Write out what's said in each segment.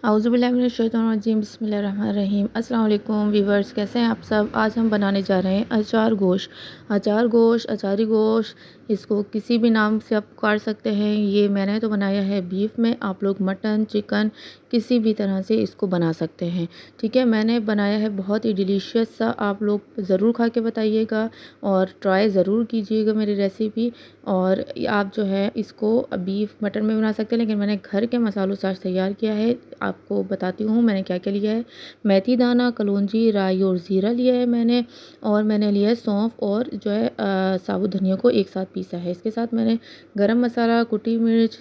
औज़ुबिल्लाहिमिनश्शैतानिर्रजीम बिस्मिल्लाहिर्रहमानिर्रहीम। अस्सलाम वालेकुम व्यूअर्स, कैसे हैं आप सब। आज हम बनाने जा रहे हैं अचार गोश्त। अचारी गोश्त, इसको किसी भी नाम से आप पुकार सकते हैं। ये मैंने तो बनाया है बीफ में, आप लोग मटन चिकन किसी भी तरह से इसको बना सकते हैं। ठीक है, मैंने बनाया है बहुत ही डिलीशियस सा। आप लोग ज़रूर खा के बताइएगा और ट्राई ज़रूर कीजिएगा मेरी रेसिपी। और आप जो है इसको बीफ मटन में बना सकते हैं, लेकिन मैंने घर के मसालों से आज तैयार किया है। आपको बताती हूँ मैंने क्या क्या लिया है। मेथी दाना, कलौंजी, राई और ज़ीरा लिया है मैंने। और मैंने लिया है सौंफ और जो है साबुत धनिया को एक साथ पीसा है। इसके साथ मैंने गरम मसाला, कुटी मिर्च,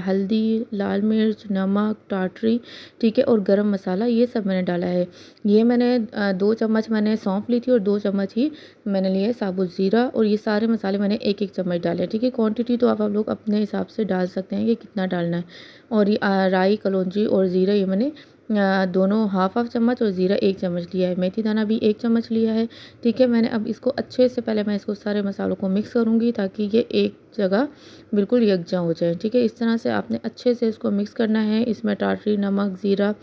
हल्दी, लाल मिर्च, नमक, टाटरी, ठीक है, और गरम मसाला, ये सब मैंने डाला है। ये मैंने 2 चम्मच मैंने सौंफ ली थी और 2 चम्मच ही मैंने लिए साबुत ज़ीरा, और ये सारे मसाले मैंने एक एक चम्मच डाले। ठीक है, क्वांटिटी तो आप लोग अपने हिसाब से डाल सकते हैं कि कितना डालना है। और ये राई, कलौंजी और ज़ीरा ये मैंने दोनों हाफ हाफ चम्मच और ज़ीरा 1 चम्मच लिया है। मेथी दाना भी 1 चम्मच लिया है। ठीक है, मैंने अब इसको अच्छे से पहले मैं इसको सारे मसालों को मिक्स करूँगी ताकि ये एक जगह बिल्कुल यकजा हो जाए। ठीक है, इस तरह से आपने अच्छे से इसको मिक्स करना है। इसमें टाटरी, नमक, ज़ीरा,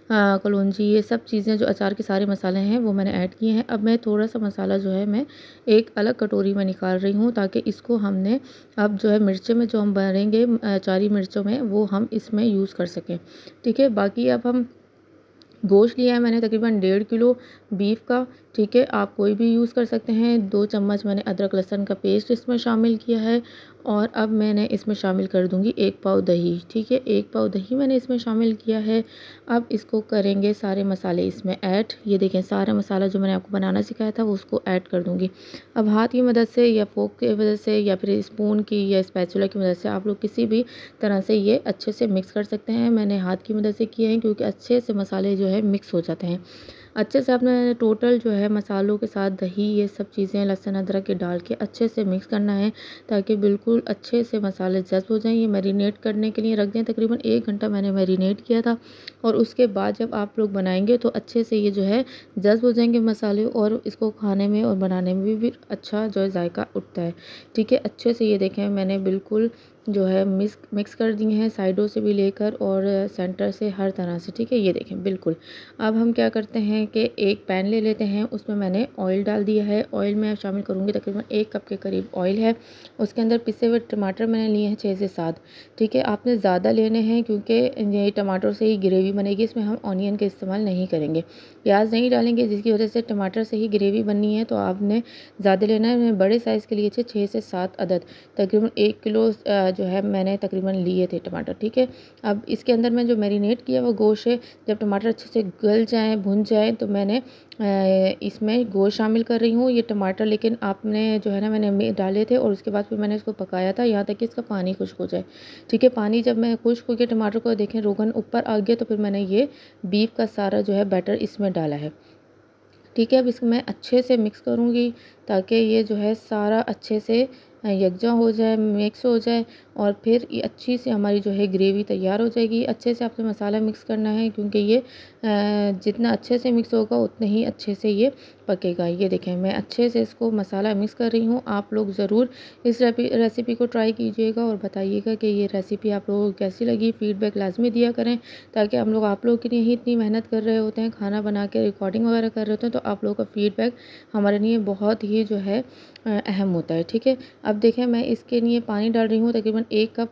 कलौंजी, ये सब चीज़ें जो अचार के सारे मसाले हैं वो मैंने ऐड किए हैं। अब मैं थोड़ा सा मसाला जो है मैं एक अलग कटोरी में निकाल रही हूँ ताकि इसको हमने अब जो है मिर्चें में जो हम भरेंगे अचारी मिर्चों में, वो हम इसमें यूज़ कर सकें। ठीक है, बाकी अब हम गोश्त लिया है मैंने तकरीबन 1.5 किलो बीफ का। ठीक है, आप कोई भी यूज़ कर सकते हैं। 2 चम्मच मैंने अदरक लहसुन का पेस्ट इसमें शामिल किया है। और अब मैंने इसमें शामिल कर दूंगी 1 पाव दही। ठीक है, 1 पाव दही मैंने इसमें शामिल किया है। अब इसको करेंगे सारे मसाले इसमें ऐड। ये देखें, सारा मसाला जो मैंने आपको बनाना सिखाया था वो उसको ऐड कर दूंगी। अब हाथ की मदद से या फोक की मदद से या फिर स्पून की या स्पैचुला की मदद से आप लोग किसी भी तरह से ये अच्छे से मिक्स कर सकते हैं। मैंने हाथ की मदद से किए हैं क्योंकि अच्छे से मसाले जो है मिक्स हो जाते हैं। अच्छे से आपने टोटल जो है मसालों के साथ दही, ये सब चीज़ें लहसुन अदरक के डाल के अच्छे से मिक्स करना है ताकि बिल्कुल अच्छे से मसाले जज़्ब हो जाएँ। ये मैरिनेट करने के लिए रख दें, तकरीबन 1 घंटा मैंने मैरिनेट किया था। और उसके बाद जब आप लोग बनाएंगे तो अच्छे से ये जो है जज़्ब हो जाएंगे मसाले, और इसको खाने में और बनाने में भी अच्छा जो है जायका उठता है। ठीक है, अच्छे से ये देखें मैंने बिल्कुल जो है मिक्स कर दिए हैं, साइडों से भी लेकर और सेंटर से, हर तरह से। ठीक है, ये देखें बिल्कुल। अब हम क्या करते हैं कि एक पैन ले लेते हैं, उसमें मैंने ऑयल डाल दिया है। ऑयल में शामिल करूँगी तकरीबन 1 कप के करीब ऑयल है। उसके अंदर पिसे हुए टमाटर मैंने लिए हैं 6 से 7। ठीक है, आपने ज़्यादा लेने हैं क्योंकि ये टमाटर से ही ग्रेवी बनेगी, इसमें हम ऑनियन का इस्तेमाल नहीं करेंगे, प्याज नहीं डालेंगे, जिसकी वजह से टमाटर से ही ग्रेवी बननी है। तो आपने ज़्यादा लेना है। मैं बड़े साइज़ के लिए 6 से 7 अदद, तकरीबन 1 किलो जो है मैंने तकरीबन लिए थे टमाटर। ठीक है, अब इसके अंदर मैं जो मैरिनेट किया वो गोश्त है, जब टमाटर अच्छे से गल जाएँ, भुन जाएँ, तो मैंने इसमें गोश्त शामिल कर रही हूँ। ये टमाटर लेकिन आपने जो है ना मैंने डाले थे और उसके बाद फिर मैंने इसको पकाया था यहाँ तक कि इसका पानी खुश्क हो जाए। ठीक है, पानी जब मैं खुश्क हो गया टमाटर को देखें रोगन ऊपर आ गया, तो फिर मैंने ये बीफ का सारा जो है बैटर इसमें डाला है। ठीक है, अब इसको मैं अच्छे से मिक्स करूँगी ताकि ये जो है सारा अच्छे से यकजा हो जाए, मिक्स हो जाए, और फिर ये अच्छी सी हमारी जो है ग्रेवी तैयार हो जाएगी। अच्छे से आपने मसाला मिक्स करना है क्योंकि ये जितना अच्छे से मिक्स होगा उतने ही अच्छे से ये पकेगा। ये देखें मैं अच्छे से इसको मसाला मिक्स कर रही हूँ। आप लोग ज़रूर इस रेसिपी को ट्राई कीजिएगा और बताइएगा कि ये रेसिपी आप लोगों को कैसी लगी। फ़ीडबैक लाजमी दिया करें ताकि हम लोग आप लोगों के लिए ही इतनी मेहनत कर रहे होते हैं, खाना बना के रिकॉर्डिंग वगैरह कर रहे होते हैं, तो आप लोगों का फ़ीडबैक हमारे लिए बहुत ही जो है अहम होता है। ठीक है, अब देखें मैं इसके लिए पानी डाल रही हूँ, तकरीबन 1 कप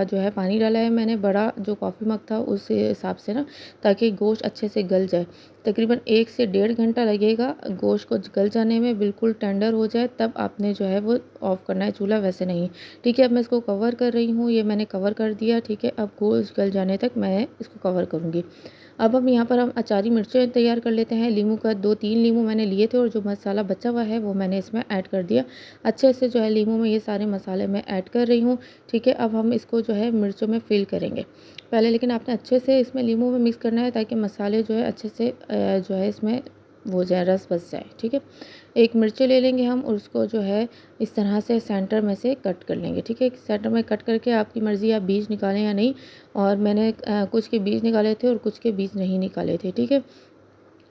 जो है पानी डाला है मैंने, बड़ा जो कॉफ़ी मग था उस हिसाब से ना, ताकि गोश्त अच्छे से गल जाए। तकरीबन 1 से 1.5 घंटा लगेगा गोश्त को गल जाने में, बिल्कुल टेंडर हो जाए तब आपने जो है वो ऑफ़ करना है चूल्हा, वैसे नहीं। ठीक है, अब मैं इसको कवर कर रही हूँ, ये मैंने कवर कर दिया। ठीक है, अब गोश्त गल जाने तक मैं इसको कवर करूँगी। अब हम यहाँ पर हम अचारी मिर्चें तैयार कर लेते हैं। लीमू का 2-3 लीमू मैंने लिए थे और जो मसाला बचा हुआ है वो मैंने इसमें ऐड कर दिया। अच्छे से जो है लीमू में ये सारे मसाले मैं ऐड कर रही हूँ। ठीक है, अब हम इसको जो है मिर्चों में फ़िल करेंगे पहले, लेकिन आपने अच्छे से इसमें लीमू में मिक्स करना है ताकि मसाले जो है अच्छे से जो है इसमें वो जाए, रस बस जाए। ठीक है, एक मिर्ची ले लेंगे हम और उसको जो है इस तरह से सेंटर में से कट कर लेंगे। ठीक है, सेंटर में कट करके आपकी मर्ज़ी आप बीज निकालें या नहीं, और मैंने कुछ के बीज निकाले थे और कुछ के बीज नहीं निकाले थे। ठीक है,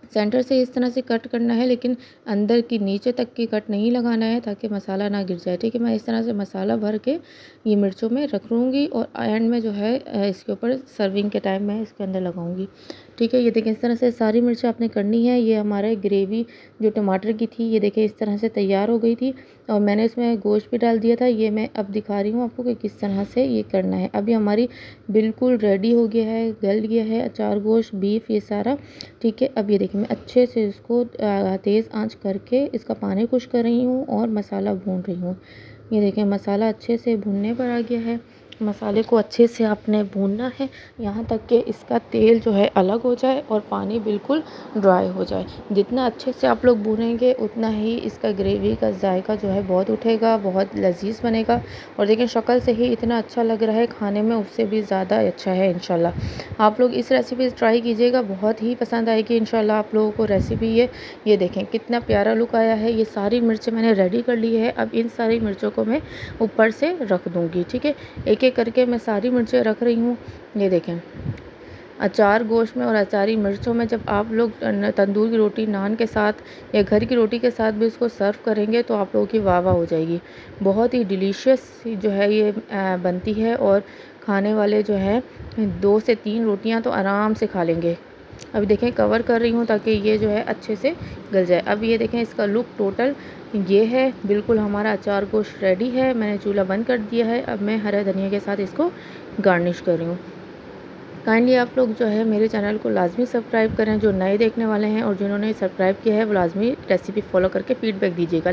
सेंटर से इस तरह से कट करना है, लेकिन अंदर की नीचे तक की कट नहीं लगाना है ताकि मसाला ना गिर जाए। ठीक है, मैं इस तरह से मसाला भर के ये मिर्चों में रख लूँगी और एंड में जो है इसके ऊपर सर्विंग के टाइम मैं इसके अंदर लगाऊंगी। ठीक है, ये देखें इस तरह से सारी मिर्चें आपने करनी है। ये हमारे ग्रेवी जो टमाटर की थी, ये देखें इस तरह से तैयार हो गई थी और मैंने इसमें गोश्त भी डाल दिया था। ये मैं अब दिखा रही हूँ आपको कि किस तरह से ये करना है। अभी हमारी बिल्कुल रेडी हो गया है, गल गया है अचार गोश्त, बीफ, ये सारा। ठीक है, अब ये देखिए मैं अच्छे से इसको तेज़ आंच करके इसका पानी खुश कर रही हूँ और मसाला भून रही हूँ। ये देखें मसाला अच्छे से भुनने पर आ गया है। मसाले को अच्छे से आपने भूनना है यहाँ तक कि इसका तेल जो है अलग हो जाए और पानी बिल्कुल ड्राई हो जाए। जितना अच्छे से आप लोग भूनेंगे उतना ही इसका ग्रेवी का जायका जो है बहुत उठेगा, बहुत लजीज बनेगा। और देखिए शक्ल से ही इतना अच्छा लग रहा है, खाने में उससे भी ज़्यादा अच्छा है इंशाल्लाह। आप लोग इस रेसिपी ट्राई कीजिएगा, बहुत ही पसंद आएगी इंशाल्लाह आप लोगों को रेसिपी ये देखें कितना प्यारा लुक आया है। ये सारी मिर्चें मैंने रेडी कर ली है। अब इन सारी मिर्चों को मैं ऊपर से रख दूँगी। ठीक है, एक एक करके मैं सारी मिर्चें रख रही हूँ। ये देखें अचार गोश्त में और अचारी मिर्चों में जब आप लोग तंदूर की रोटी नान के साथ या घर की रोटी के साथ भी इसको सर्व करेंगे तो आप लोगों की वाह वाह हो जाएगी। बहुत ही डिलीशियस जो है ये बनती है और खाने वाले जो है 2 से 3 रोटियां तो आराम से खा लेंगे। अभी देखें कवर कर रही हूँ ताकि ये जो है अच्छे से गल जाए। अब ये देखें इसका लुक टोटल ये है। बिल्कुल हमारा अचार गोश्त रेडी है। मैंने चूल्हा बंद कर दिया है। अब मैं हरा धनिया के साथ इसको गार्निश कर रही हूँ। काइंडली आप लोग जो है मेरे चैनल को लाजमी सब्सक्राइब करें, जो नए देखने वाले हैं, और जिन्होंने सब्सक्राइब किया है वो लाजमी रेसिपी फॉलो करके फीडबैक दीजिएगा।